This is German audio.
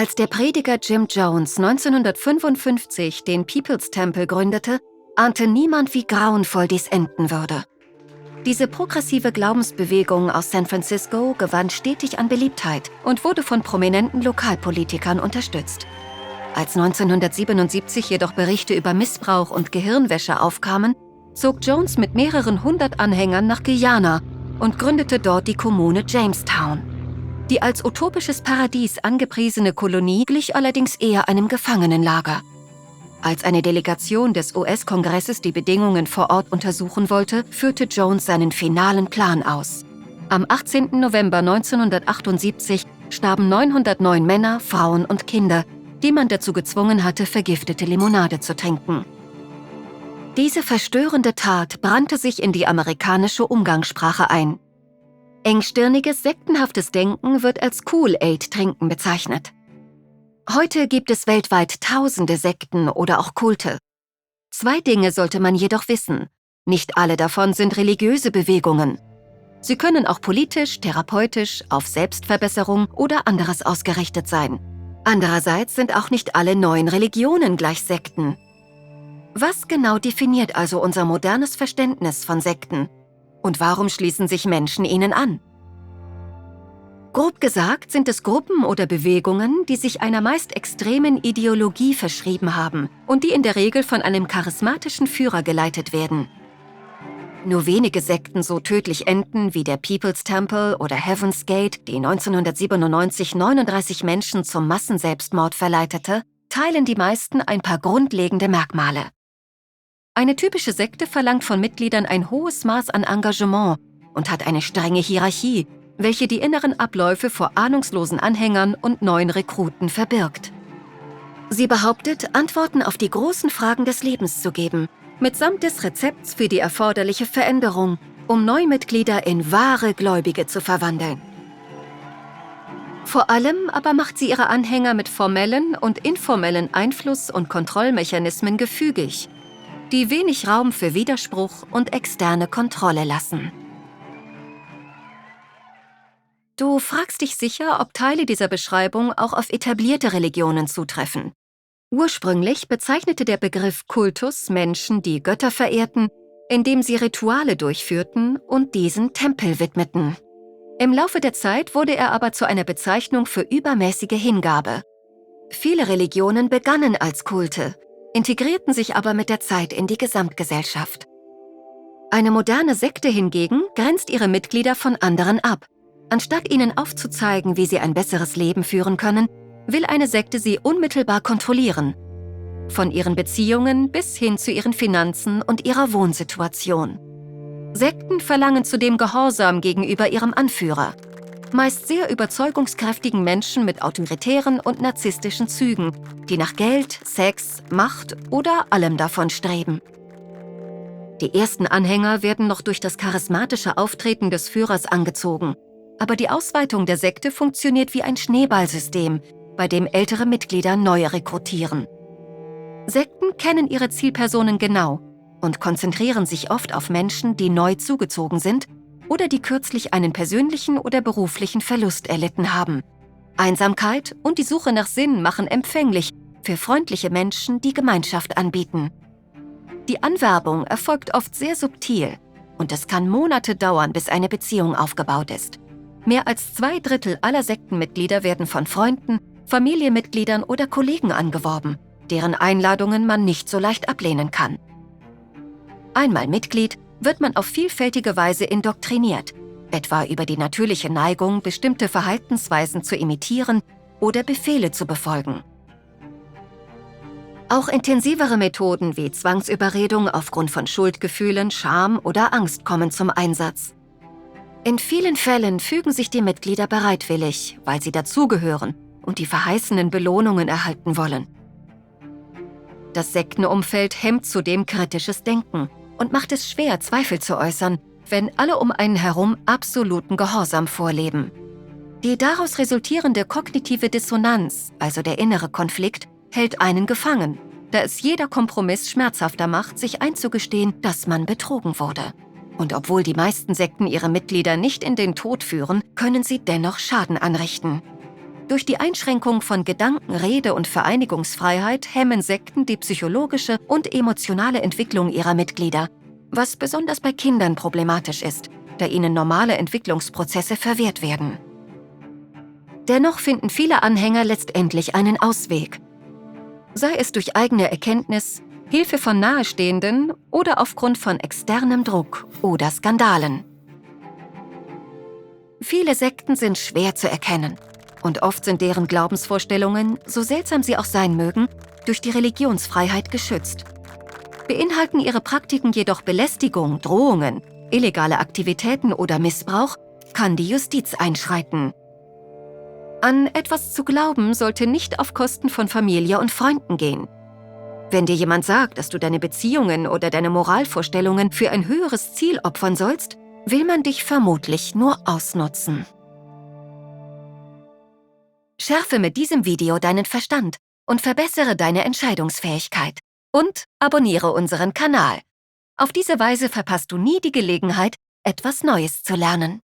Als der Prediger Jim Jones 1955 den People's Temple gründete, ahnte niemand, wie grauenvoll dies enden würde. Diese progressive Glaubensbewegung aus San Francisco gewann stetig an Beliebtheit und wurde von prominenten Lokalpolitikern unterstützt. Als 1977 jedoch Berichte über Missbrauch und Gehirnwäsche aufkamen, zog Jones mit mehreren hundert Anhängern nach Guyana und gründete dort die Kommune Jamestown. Die als utopisches Paradies angepriesene Kolonie glich allerdings eher einem Gefangenenlager. Als eine Delegation des US-Kongresses die Bedingungen vor Ort untersuchen wollte, führte Jones seinen finalen Plan aus. Am 18. November 1978 starben 909 Männer, Frauen und Kinder, die man dazu gezwungen hatte, vergiftete Limonade zu trinken. Diese verstörende Tat brannte sich in die amerikanische Umgangssprache ein. Engstirniges, sektenhaftes Denken wird als Kool-Aid-Trinken bezeichnet. Heute gibt es weltweit tausende Sekten oder auch Kulte. Zwei Dinge sollte man jedoch wissen. Nicht alle davon sind religiöse Bewegungen. Sie können auch politisch, therapeutisch, auf Selbstverbesserung oder anderes ausgerichtet sein. Andererseits sind auch nicht alle neuen Religionen gleich Sekten. Was genau definiert also unser modernes Verständnis von Sekten? Und warum schließen sich Menschen ihnen an? Grob gesagt sind es Gruppen oder Bewegungen, die sich einer meist extremen Ideologie verschrieben haben und die in der Regel von einem charismatischen Führer geleitet werden. Nur wenige Sekten so tödlich enden wie der People's Temple oder Heaven's Gate, die 1997 39 Menschen zum Massenselbstmord verleitete, teilen die meisten ein paar grundlegende Merkmale. Eine typische Sekte verlangt von Mitgliedern ein hohes Maß an Engagement und hat eine strenge Hierarchie, welche die inneren Abläufe vor ahnungslosen Anhängern und neuen Rekruten verbirgt. Sie behauptet, Antworten auf die großen Fragen des Lebens zu geben, mitsamt des Rezepts für die erforderliche Veränderung, um Neumitglieder in wahre Gläubige zu verwandeln. Vor allem aber macht sie ihre Anhänger mit formellen und informellen Einfluss- und Kontrollmechanismen gefügig, die wenig Raum für Widerspruch und externe Kontrolle lassen. Du fragst dich sicher, ob Teile dieser Beschreibung auch auf etablierte Religionen zutreffen. Ursprünglich bezeichnete der Begriff Kultus Menschen, die Götter verehrten, indem sie Rituale durchführten und diesen Tempel widmeten. Im Laufe der Zeit wurde er aber zu einer Bezeichnung für übermäßige Hingabe. Viele Religionen begannen als Kulte, integrierten sich aber mit der Zeit in die Gesamtgesellschaft. Eine moderne Sekte hingegen grenzt ihre Mitglieder von anderen ab. Anstatt ihnen aufzuzeigen, wie sie ein besseres Leben führen können, will eine Sekte sie unmittelbar kontrollieren. Von ihren Beziehungen bis hin zu ihren Finanzen und ihrer Wohnsituation. Sekten verlangen zudem Gehorsam gegenüber ihrem Anführer. Meist sehr überzeugungskräftigen Menschen mit autoritären und narzisstischen Zügen, die nach Geld, Sex, Macht oder allem davon streben. Die ersten Anhänger werden noch durch das charismatische Auftreten des Führers angezogen. Aber die Ausweitung der Sekte funktioniert wie ein Schneeballsystem, bei dem ältere Mitglieder neue rekrutieren. Sekten kennen ihre Zielpersonen genau und konzentrieren sich oft auf Menschen, die neu zugezogen sind oder die kürzlich einen persönlichen oder beruflichen Verlust erlitten haben. Einsamkeit und die Suche nach Sinn machen empfänglich für freundliche Menschen, die Gemeinschaft anbieten. Die Anwerbung erfolgt oft sehr subtil und es kann Monate dauern, bis eine Beziehung aufgebaut ist. Mehr als 2/3 aller Sektenmitglieder werden von Freunden, Familienmitgliedern oder Kollegen angeworben, deren Einladungen man nicht so leicht ablehnen kann. Einmal Mitglied, wird man auf vielfältige Weise indoktriniert, etwa über die natürliche Neigung, bestimmte Verhaltensweisen zu imitieren oder Befehle zu befolgen. Auch intensivere Methoden wie Zwangsüberredung aufgrund von Schuldgefühlen, Scham oder Angst kommen zum Einsatz. In vielen Fällen fügen sich die Mitglieder bereitwillig, weil sie dazugehören und die verheißenen Belohnungen erhalten wollen. Das Sektenumfeld hemmt zudem kritisches Denken und macht es schwer, Zweifel zu äußern, wenn alle um einen herum absoluten Gehorsam vorleben. Die daraus resultierende kognitive Dissonanz, also der innere Konflikt, hält einen gefangen, da es jeder Kompromiss schmerzhafter macht, sich einzugestehen, dass man betrogen wurde. Und obwohl die meisten Sekten ihre Mitglieder nicht in den Tod führen, können sie dennoch Schaden anrichten. Durch die Einschränkung von Gedanken-, Rede- und Vereinigungsfreiheit hemmen Sekten die psychologische und emotionale Entwicklung ihrer Mitglieder, was besonders bei Kindern problematisch ist, da ihnen normale Entwicklungsprozesse verwehrt werden. Dennoch finden viele Anhänger letztendlich einen Ausweg. Sei es durch eigene Erkenntnis, Hilfe von Nahestehenden oder aufgrund von externem Druck oder Skandalen. Viele Sekten sind schwer zu erkennen und oft sind deren Glaubensvorstellungen, so seltsam sie auch sein mögen, durch die Religionsfreiheit geschützt. Beinhalten ihre Praktiken jedoch Belästigung, Drohungen, illegale Aktivitäten oder Missbrauch, kann die Justiz einschreiten. An etwas zu glauben sollte nicht auf Kosten von Familie und Freunden gehen. Wenn dir jemand sagt, dass du deine Beziehungen oder deine Moralvorstellungen für ein höheres Ziel opfern sollst, will man dich vermutlich nur ausnutzen. Schärfe mit diesem Video deinen Verstand und verbessere deine Entscheidungsfähigkeit. Und abonniere unseren Kanal. Auf diese Weise verpasst du nie die Gelegenheit, etwas Neues zu lernen.